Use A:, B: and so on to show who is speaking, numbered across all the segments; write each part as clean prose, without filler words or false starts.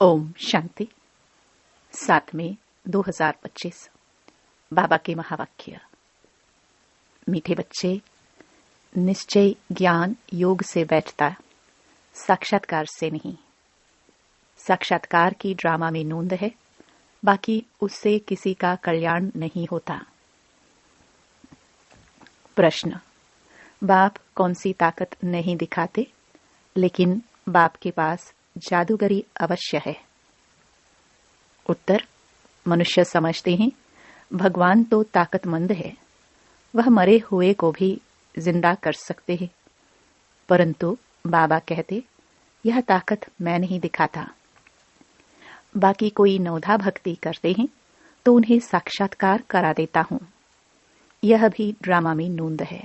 A: ओम शांति। 7 मई 2025। बाबा के महावाक्य। मीठे बच्चे, निश्चय ज्ञान योग से बैठता, साक्षात्कार से नहीं। साक्षात्कार की ड्रामा में नोंद है, बाकी उससे किसी का कल्याण नहीं होता। प्रश्न: बाप कौन सी ताकत नहीं दिखाते, लेकिन बाप के पास जादूगरी अवश्य है। उत्तर: मनुष्य समझते हैं भगवान तो ताकतमंद है, वह मरे हुए को भी जिंदा कर सकते हैं, परंतु बाबा कहते यह ताकत मैं नहीं दिखाता। बाकी कोई नवधा भक्ति करते हैं तो उन्हें साक्षात्कार करा देता हूं। यह भी ड्रामा में नोंद है।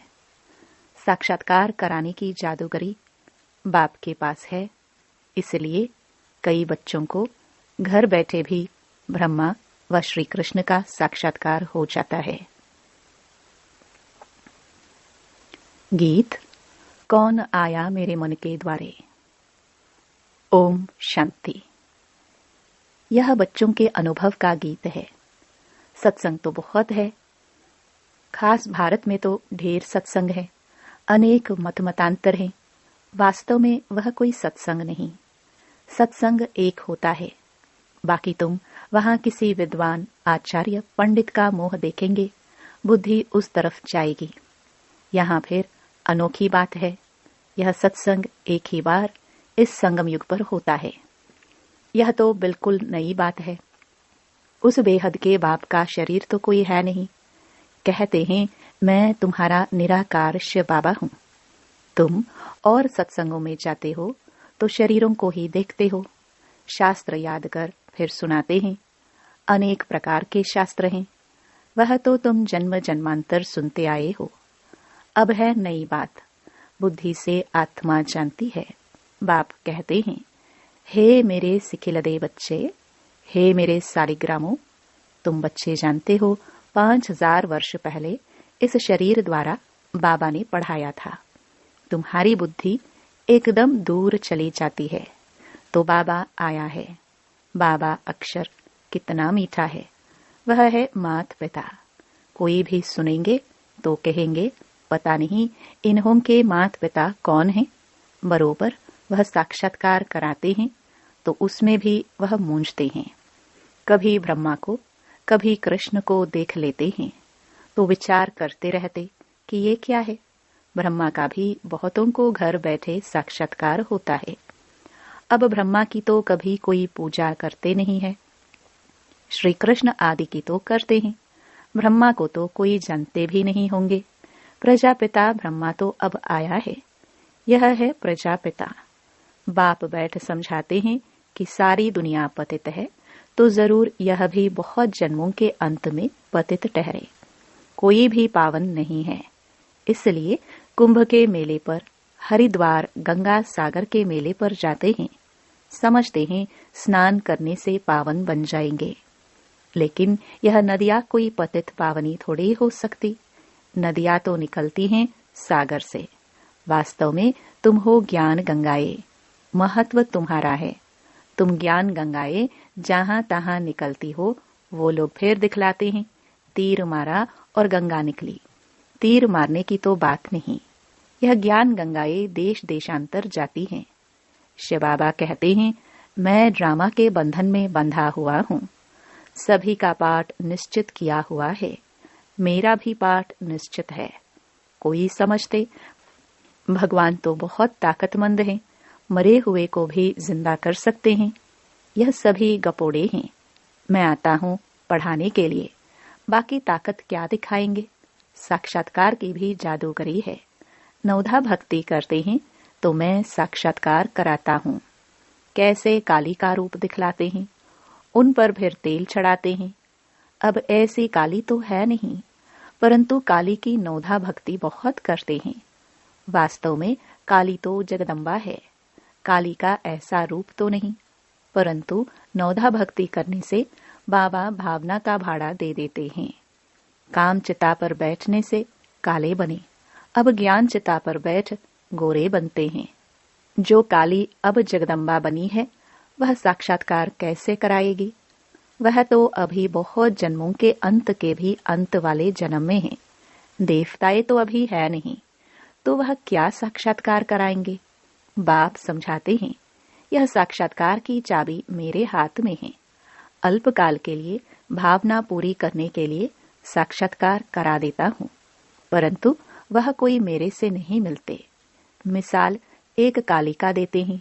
A: साक्षात्कार कराने की जादूगरी बाप के पास है, इसलिए कई बच्चों को घर बैठे भी ब्रह्मा व श्री कृष्ण का साक्षात्कार हो जाता है। गीत: कौन आया मेरे मन के द्वारे। ओम शांति। यह बच्चों के अनुभव का गीत है। सत्संग तो बहुत है, खास भारत में तो ढेर सत्संग है, अनेक मतांतर हैं। वास्तव में वह कोई सत्संग नहीं, सत्संग एक होता है। बाकी तुम वहां किसी विद्वान, आचार्य, पंडित का मोह देखेंगे, बुद्धि उस तरफ जाएगी। यहाँ फिर अनोखी बात है, यह सत्संग एक ही बार इस संगम युग पर होता है। यह तो बिल्कुल नई बात है। उस बेहद के बाप का शरीर तो कोई है नहीं। कहते हैं मैं तुम्हारा निराकार शिव बाबा हूं। तुम और सत्संगों में जाते हो तो शरीरों को ही देखते हो। शास्त्र याद कर फिर सुनाते हैं। अनेक प्रकार के शास्त्र हैं, वह तो तुम जन्म जन्मांतर सुनते आए हो। अब है नई बात, बुद्धि से आत्मा जानती है। बाप कहते हैं, हे मेरे सिखिलदे बच्चे, हे मेरे सालिग्रामों, तुम बच्चे जानते हो 5000 वर्ष पहले इस शरीर द्वारा बाबा ने पढ़ाया था। तुम्हारी बुद्धि एकदम दूर चली जाती है तो बाबा आया है। बाबा अक्षर कितना मीठा है, वह है मात पिता। कोई भी सुनेंगे तो कहेंगे पता नहीं इन्हों के मात पिता कौन हैं। बरोबर वह साक्षात्कार कराते हैं तो उसमें भी वह मूंझते हैं। कभी ब्रह्मा को, कभी कृष्ण को देख लेते हैं तो विचार करते रहते कि ये क्या है। ब्रह्मा का भी बहुतों को घर बैठे साक्षात्कार होता है। अब ब्रह्मा की तो कभी कोई पूजा करते नहीं है, श्री कृष्ण आदि की तो करते हैं। ब्रह्मा को तो कोई जानते भी नहीं होंगे। प्रजापिता ब्रह्मा तो अब आया है, यह है प्रजापिता। बाप बैठ समझाते हैं कि सारी दुनिया पतित है तो जरूर यह भी बहुत जन्मों के अंत में पतित ठहरे। कोई भी पावन नहीं है। इसलिए कुंभ के मेले पर, हरिद्वार गंगा सागर के मेले पर जाते हैं, समझते हैं स्नान करने से पावन बन जाएंगे। लेकिन यह नदियां कोई पतित पावनी थोड़ी हो सकती। नदियां तो निकलती हैं सागर से। वास्तव में तुम हो ज्ञान गंगाए, महत्व तुम्हारा है। तुम ज्ञान गंगाए जहां तहां निकलती हो, वो लोग फिर दिखलाते हैं तीर मारा और गंगा निकली। तीर मारने की तो बात नहीं, यह ज्ञान गंगाएं देश देशांतर जाती हैं। शिव बाबा कहते हैं मैं ड्रामा के बंधन में बंधा हुआ हूं। सभी का पाठ निश्चित किया हुआ है, मेरा भी पाठ निश्चित है। कोई समझते भगवान तो बहुत ताकतमंद है, मरे हुए को भी जिंदा कर सकते हैं। यह सभी गपोड़े हैं। मैं आता हूं पढ़ाने के लिए, बाकी ताकत क्या दिखाएंगे। साक्षात्कार की भी जादूगरी है। नवधा भक्ति करते हैं तो मैं साक्षात्कार कराता हूं। कैसे काली का रूप दिखलाते हैं, उन पर फिर तेल चढ़ाते हैं। अब ऐसी काली तो है नहीं, परंतु काली की नवधा भक्ति बहुत करते हैं। वास्तव में काली तो जगदम्बा है। काली का ऐसा रूप तो नहीं, परंतु नवधा भक्ति करने से बाबा भावना का भाड़ा दे देते हैं। काम चिता पर बैठने से काले बने, अब ज्ञान चिता पर बैठ गोरे बनते हैं। जो काली अब जगदम्बा बनी है, वह साक्षात्कार कैसे कराएगी? वह तो अभी बहुत जन्मों के अंत के भी अंत वाले जन्म में है। देवताएं तो अभी है नहीं, तो वह क्या साक्षात्कार कराएंगे? बाप समझाते हैं, यह साक्षात्कार की चाबी मेरे हाथ में है। अल्पकाल के लिए भावना पूरी करने के लिए साक्षात्कार करा देता हूँ, परंतु वह कोई मेरे से नहीं मिलते। मिसाल एक कालिका देते हैं।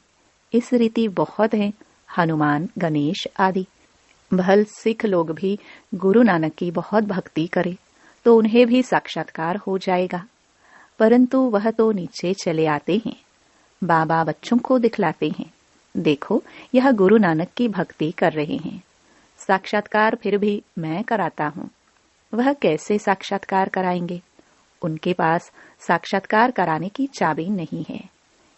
A: इस रीति बहुत हैं, हनुमान, गणेश आदि। भल सिख लोग भी गुरु नानक की बहुत भक्ति करें तो उन्हें भी साक्षात्कार हो जाएगा, परंतु वह तो नीचे चले आते हैं। बाबा बच्चों को दिखलाते हैं, देखो यह गुरु नानक की भक्ति कर रहे हैं। साक्षात्कार फिर भी मैं कराता हूँ। वह कैसे साक्षात्कार कराएंगे? उनके पास साक्षात्कार कराने की चाबी नहीं है।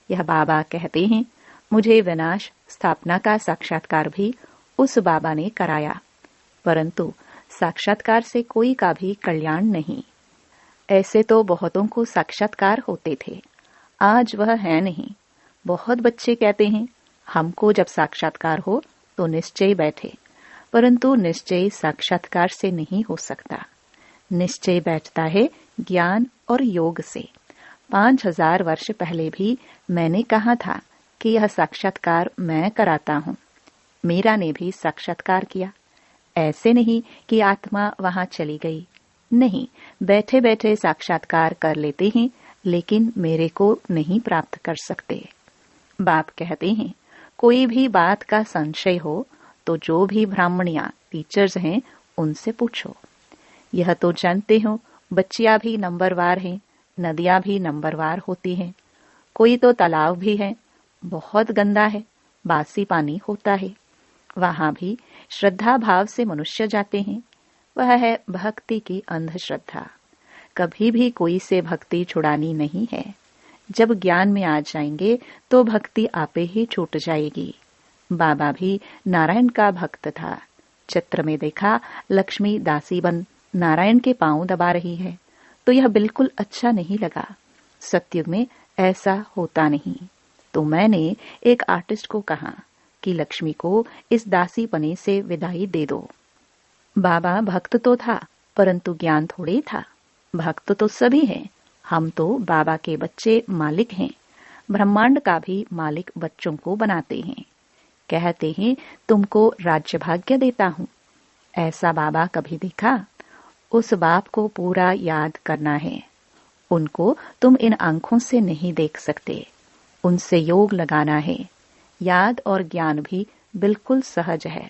A: यह बाबा कहते हैं, मुझे विनाश स्थापना का साक्षात्कार भी उस बाबा ने कराया, परंतु साक्षात्कार से कोई का भी कल्याण नहीं। ऐसे तो बहुतों को साक्षात्कार होते थे, आज वह है नहीं। बहुत बच्चे कहते हैं, हमको जब साक्षात्कार हो तो निश्चय बैठे, परंतु निश्चय साक्षात्कार से नहीं हो सकता। निश्चय बैठता है ज्ञान और योग से। 5000 वर्ष पहले भी मैंने कहा था कि यह साक्षात्कार मैं कराता हूँ। मीरा ने भी साक्षात्कार किया। ऐसे नहीं कि आत्मा वहां चली गई, नहीं, बैठे बैठे साक्षात्कार कर लेते हैं, लेकिन मेरे को नहीं प्राप्त कर सकते। बाप कहते हैं, कोई भी बात का संशय हो तो जो भी ब्राह्मणियां टीचर्स हैं उनसे पूछो। यह तो जानते हो, बच्चियां भी नंबरवार हैं, नदियां भी नंबरवार होती हैं। कोई तो तालाब भी है, बहुत गंदा है, बासी पानी होता है। वहां भी श्रद्धा भाव से मनुष्य जाते हैं। वह है भक्ति की अंधश्रद्धा। कभी भी कोई से भक्ति छुड़ानी नहीं है। जब ज्ञान में आ जाएंगे तो भक्ति आपे ही छूट जाएगी। बाबा भी नारायण का भक्त था। चित्र में देखा लक्ष्मी दासी बन नारायण के पांव दबा रही है, तो यह बिल्कुल अच्छा नहीं लगा। सतयुग में ऐसा होता नहीं। तो मैंने एक आर्टिस्ट को कहा कि लक्ष्मी को इस दासी पने से विदाई दे दो। बाबा भक्त तो था, परंतु ज्ञान थोड़े था। भक्त तो सभी हैं, हम तो बाबा के बच्चे मालिक हैं। ब्रह्मांड का भी मालिक बच्चों को बनाते हैं। कहते हैं तुमको राज्य भाग्य देता हूँ। ऐसा बाबा कभी देखा? उस बाप को पूरा याद करना है। उनको तुम इन आंखों से नहीं देख सकते, उनसे योग लगाना है। याद और ज्ञान भी बिल्कुल सहज है।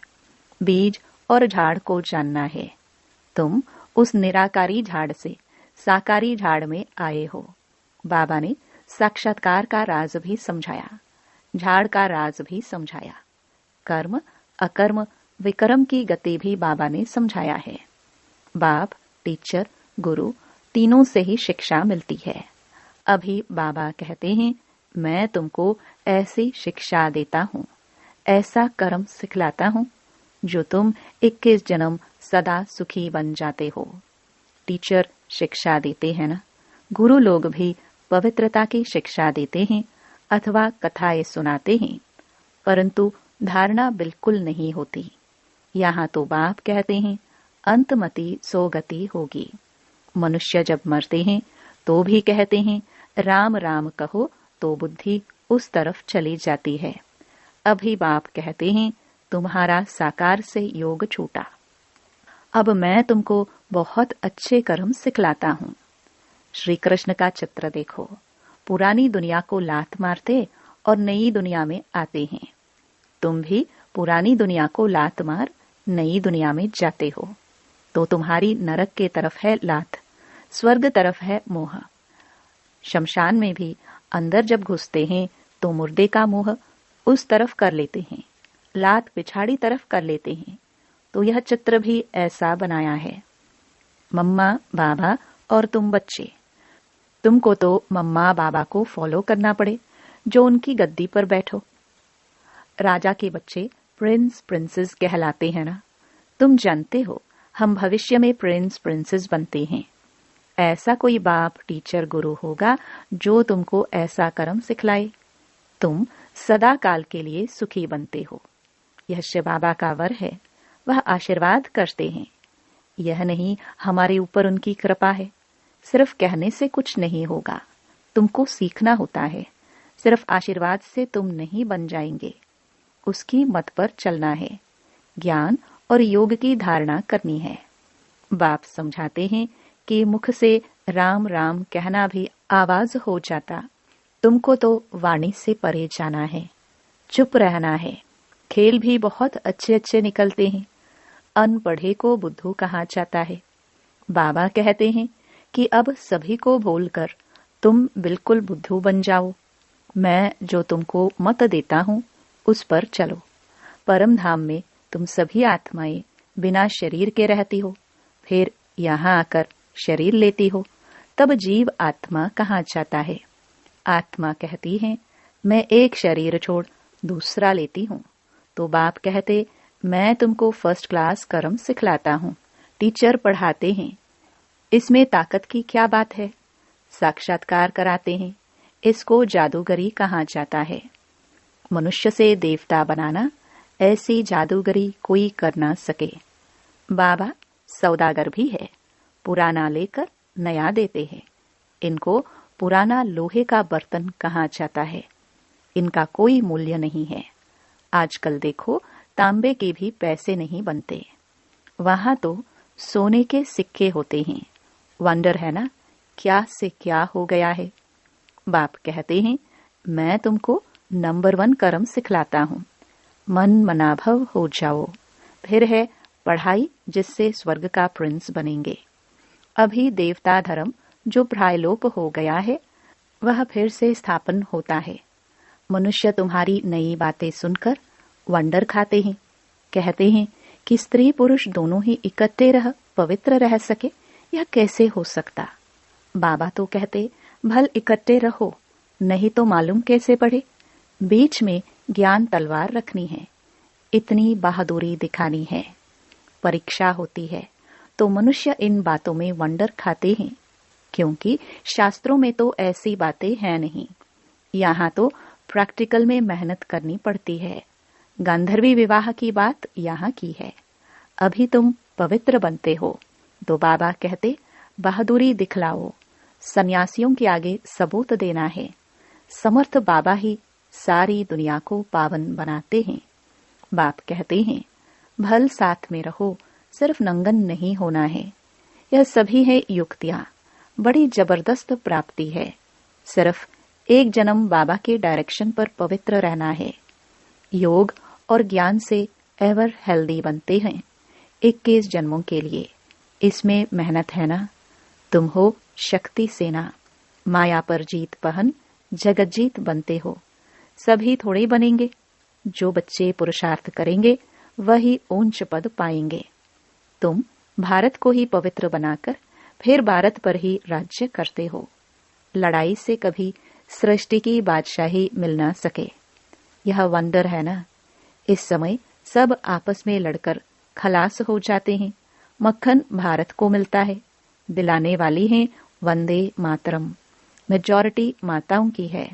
A: बीज और झाड़ को जानना है। तुम उस निराकारी झाड़ से साकारी झाड़ में आए हो। बाबा ने साक्षात्कार का राज भी समझाया, झाड़ का राज भी समझाया। कर्म, अकर्म, विकर्म की गति भी बाबा ने समझाया है। बाप, टीचर, गुरु तीनों से ही शिक्षा मिलती है। अभी बाबा कहते हैं, मैं तुमको ऐसी शिक्षा देता हूँ, ऐसा कर्म सिखलाता हूँ जो तुम 21 जन्म सदा सुखी बन जाते हो। टीचर शिक्षा देते हैं ना, गुरु लोग भी पवित्रता की शिक्षा देते हैं अथवा कथाएं सुनाते हैं, परंतु धारणा बिल्कुल नहीं होती। यहाँ तो बाप कहते हैं, अंतमति सो गति होगी। मनुष्य जब मरते हैं तो भी कहते हैं, राम राम कहो तो बुद्धि उस तरफ चली जाती है। अभी बाप कहते हैं, तुम्हारा साकार से योग छूटा। अब मैं तुमको बहुत अच्छे कर्म सिखलाता हूँ। श्री कृष्ण का चित्र देखो, पुरानी दुनिया को लात मारते और नई दुनिया में आते हैं। तुम भी पुरानी दुनिया को लात मार नई दुनिया में जाते हो। तो तुम्हारी नरक के तरफ है लात, स्वर्ग तरफ है मोह। शमशान में भी अंदर जब घुसते हैं तो मुर्दे का मोह उस तरफ कर लेते हैं, लात पिछाड़ी तरफ कर लेते हैं। तो यह चित्र भी ऐसा बनाया है। मम्मा बाबा और तुम बच्चे। तुमको तो मम्मा बाबा को फॉलो करना पड़े जो उनकी गद्दी पर बैठो। राजा के बच्चे प्रिंस प्रिंसेस कहलाते हैं ना। तुम जानते हो हम भविष्य में प्रिंस प्रिंसेस बनते हैं। ऐसा कोई बाप, टीचर, गुरु होगा जो तुमको ऐसा कर्म सिखलाए। तुम सदा काल के लिए सुखी बनते हो। यह शिव बाबा का वर है, वह आशीर्वाद करते हैं। यह नहीं हमारे ऊपर उनकी कृपा है। सिर्फ कहने से कुछ नहीं होगा, तुमको सीखना होता है। सिर्फ आशीर्वाद से तुम नहीं बन जाएंगे, उसकी मत पर चलना है, ज्ञान और योग की धारणा करनी है। बाप समझाते हैं कि मुख से राम राम कहना भी आवाज हो जाता। तुमको तो वाणी से परे जाना है, चुप रहना है। खेल भी बहुत अच्छे अच्छे निकलते हैं। अनपढ़े को बुद्धू कहा जाता है। बाबा कहते हैं कि अब सभी को भूलकर तुम बिल्कुल बुद्धू बन जाओ। मैं जो तुमको मत देता हूँ उस पर चलो। परम धाम में तुम सभी आत्माएं बिना शरीर के रहती हो, फिर यहाँ आकर शरीर लेती हो, तब जीव आत्मा कहा जाता है। आत्मा कहती है मैं एक शरीर छोड़ दूसरा लेती हूँ। तो बाप कहते मैं तुमको फर्स्ट क्लास कर्म सिखलाता हूँ, टीचर पढ़ाते हैं। इसमें ताकत की क्या बात है? साक्षात्कार कराते हैं, इसको जादूगरी कहा जाता है। मनुष्य से देवता बनाना, ऐसी जादूगरी कोई कर ना सके। बाबा सौदागर भी है, पुराना लेकर नया देते हैं। इनको पुराना लोहे का बर्तन कहा जाता है। इनका कोई मूल्य नहीं है। आजकल देखो तांबे के भी पैसे नहीं बनते, वहां तो सोने के सिक्के होते हैं। वंडर है ना, क्या से क्या हो गया है। बाप कहते हैं मैं तुमको नंबर 1 कर्म सिखलाता हूँ। मन मनाभव हो जाओ। फिर है पढ़ाई, जिससे स्वर्ग का प्रिंस बनेंगे। अभी देवता धर्म जो प्रायलोप हो गया है, वह फिर से स्थापन होता है। मनुष्य तुम्हारी नई बातें सुनकर वंडर खाते हैं। कहते हैं कि स्त्री पुरुष दोनों ही इकट्ठे रह पवित्र रह सके, यह कैसे हो सकता? बाबा तो कहते भल इकट्ठे रहो, नहीं तो मालूम कैसे पड़े। बीच में ज्ञान तलवार रखनी है, इतनी बहादुरी दिखानी है। परीक्षा होती है तो मनुष्य इन बातों में वंडर खाते हैं, क्योंकि शास्त्रों में तो ऐसी बातें हैं नहीं। यहाँ तो प्रैक्टिकल में मेहनत करनी पड़ती है। गांधर्वी विवाह की बात यहाँ की है। अभी तुम पवित्र बनते हो तो बाबा कहते बहादुरी दिखलाओ। सन्यासियों के आगे सबूत देना है। समर्थ बाबा ही सारी दुनिया को पावन बनाते हैं। बाप कहते हैं भल साथ में रहो, सिर्फ नंगन नहीं होना है। यह सभी है युक्तियां, बड़ी जबरदस्त प्राप्ति है। सिर्फ एक जन्म बाबा के डायरेक्शन पर पवित्र रहना है। योग और ज्ञान से एवर हेल्दी बनते हैं 21 जन्मों के लिए। इसमें मेहनत है ना। तुम हो शक्ति सेना, माया पर जीत पहन जगत जीत बनते हो। सभी थोड़े बनेंगे। जो बच्चे पुरुषार्थ करेंगे वही ऊंच पद पाएंगे। तुम भारत को ही पवित्र बनाकर फिर भारत पर ही राज्य करते हो। लड़ाई से कभी सृष्टि की बादशाही मिल ना सके। यह वंडर है ना। इस समय सब आपस में लड़कर खलास हो जाते हैं। मक्खन भारत को मिलता है। दिलाने वाली हैं वंदे मातरम। मेजॉरिटी माताओं की है।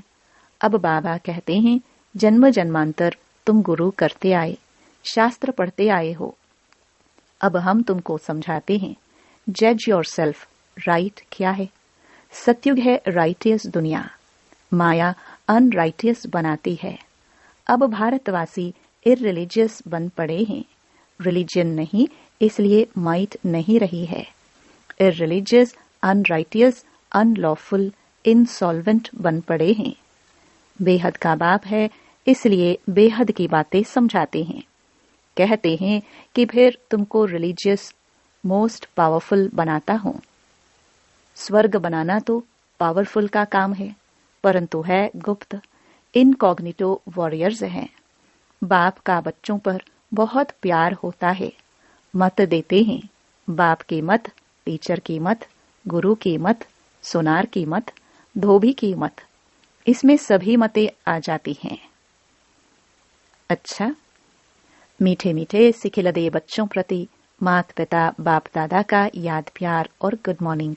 A: अब बाबा कहते हैं जन्म जन्मांतर तुम गुरु करते आए, शास्त्र पढ़ते आए हो। अब हम तुमको समझाते हैं जज योरसेल्फ। राइट क्या है? सत्युग है राइटियस दुनिया, माया अनराइटियस बनाती है। अब भारतवासी इररिलीजियस बन पड़े हैं। रिलीजन नहीं, इसलिए माइट नहीं रही है। इररिलीजियस, अनराइटियस, अनलॉफुल, इनसॉल्वेंट बन पड़े हैं। बेहद का बाप है, इसलिए बेहद की बातें समझाते हैं। कहते हैं कि फिर तुमको रिलीजियस मोस्ट पावरफुल बनाता हूं। स्वर्ग बनाना तो पावरफुल का काम है, परंतु है गुप्त। इनकॉग्निटो वॉरियर्स हैं। बाप का बच्चों पर बहुत प्यार होता है। मत देते हैं। बाप की मत, टीचर की मत, गुरु की मत, सोनार की मत, धोबी की मत, इसमें सभी मतें आ जाती हैं। अच्छा, मीठे मीठे सिखिलदे बच्चों प्रति माता पिता बाप दादा का याद प्यार और गुड मॉर्निंग।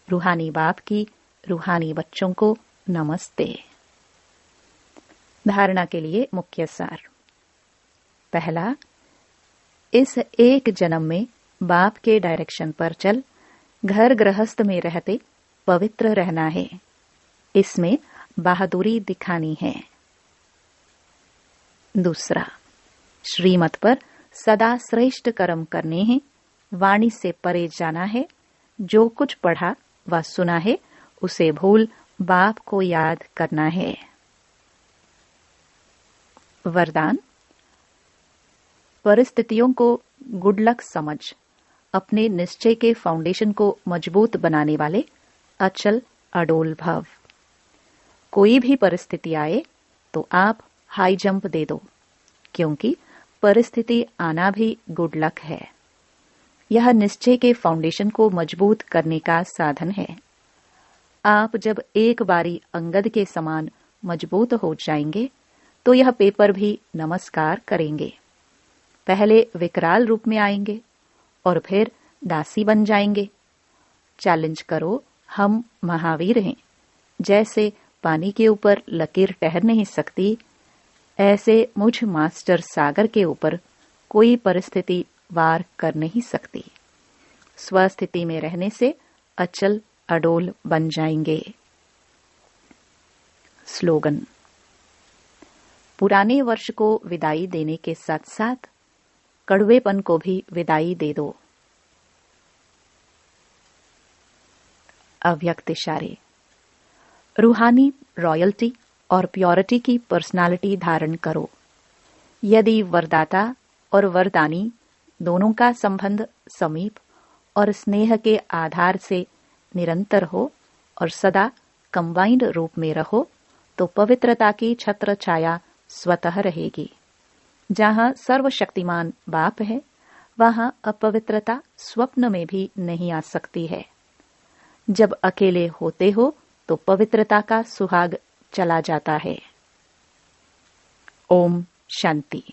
A: रूहानी बाप की रूहानी बच्चों को नमस्ते। धारणा के लिए मुख्य सार। पहला, इस एक जन्म में बाप के डायरेक्शन पर चल घर गृहस्थ में रहते पवित्र रहना है। इसमें बहादुरी दिखानी है। दूसरा, श्रीमत पर सदा श्रेष्ठ कर्म करने हैं। वाणी से परे जाना है। जो कुछ पढ़ा व सुना है उसे भूल बाप को याद करना है। वरदान, परिस्थितियों को गुड लक समझ अपने निश्चय के फाउंडेशन को मजबूत बनाने वाले अचल अडोल भव। कोई भी परिस्थिति आए तो आप हाई जंप दे दो, क्योंकि परिस्थिति आना भी गुड लक है। यह निश्चय के फाउंडेशन को मजबूत करने का साधन है। आप जब एक बारी अंगद के समान मजबूत हो जाएंगे तो यह पेपर भी नमस्कार करेंगे। पहले विकराल रूप में आएंगे और फिर दासी बन जाएंगे। चैलेंज करो, हम महावीर हैं। जैसे पानी के ऊपर लकीर ठहर नहीं सकती, ऐसे मुझ मास्टर सागर के ऊपर कोई परिस्थिति वार कर नहीं सकती। स्वस्थिति में रहने से अचल अडोल बन जाएंगे। स्लोगन, पुराने वर्ष को विदाई देने के साथ साथ कड़वेपन को भी विदाई दे दो। अव्यक्त इशारे, रूहानी रॉयल्टी और प्योरिटी की पर्सनालिटी धारण करो। यदि वरदाता और वरदानी दोनों का संबंध समीप और स्नेह के आधार से निरंतर हो और सदा कंबाइंड रूप में रहो तो पवित्रता की छत्र छाया स्वतः रहेगी। जहां सर्वशक्तिमान बाप है, वहां अपवित्रता स्वप्न में भी नहीं आ सकती है। जब अकेले होते हो तो पवित्रता का सुहाग चला जाता है। ओम शांति।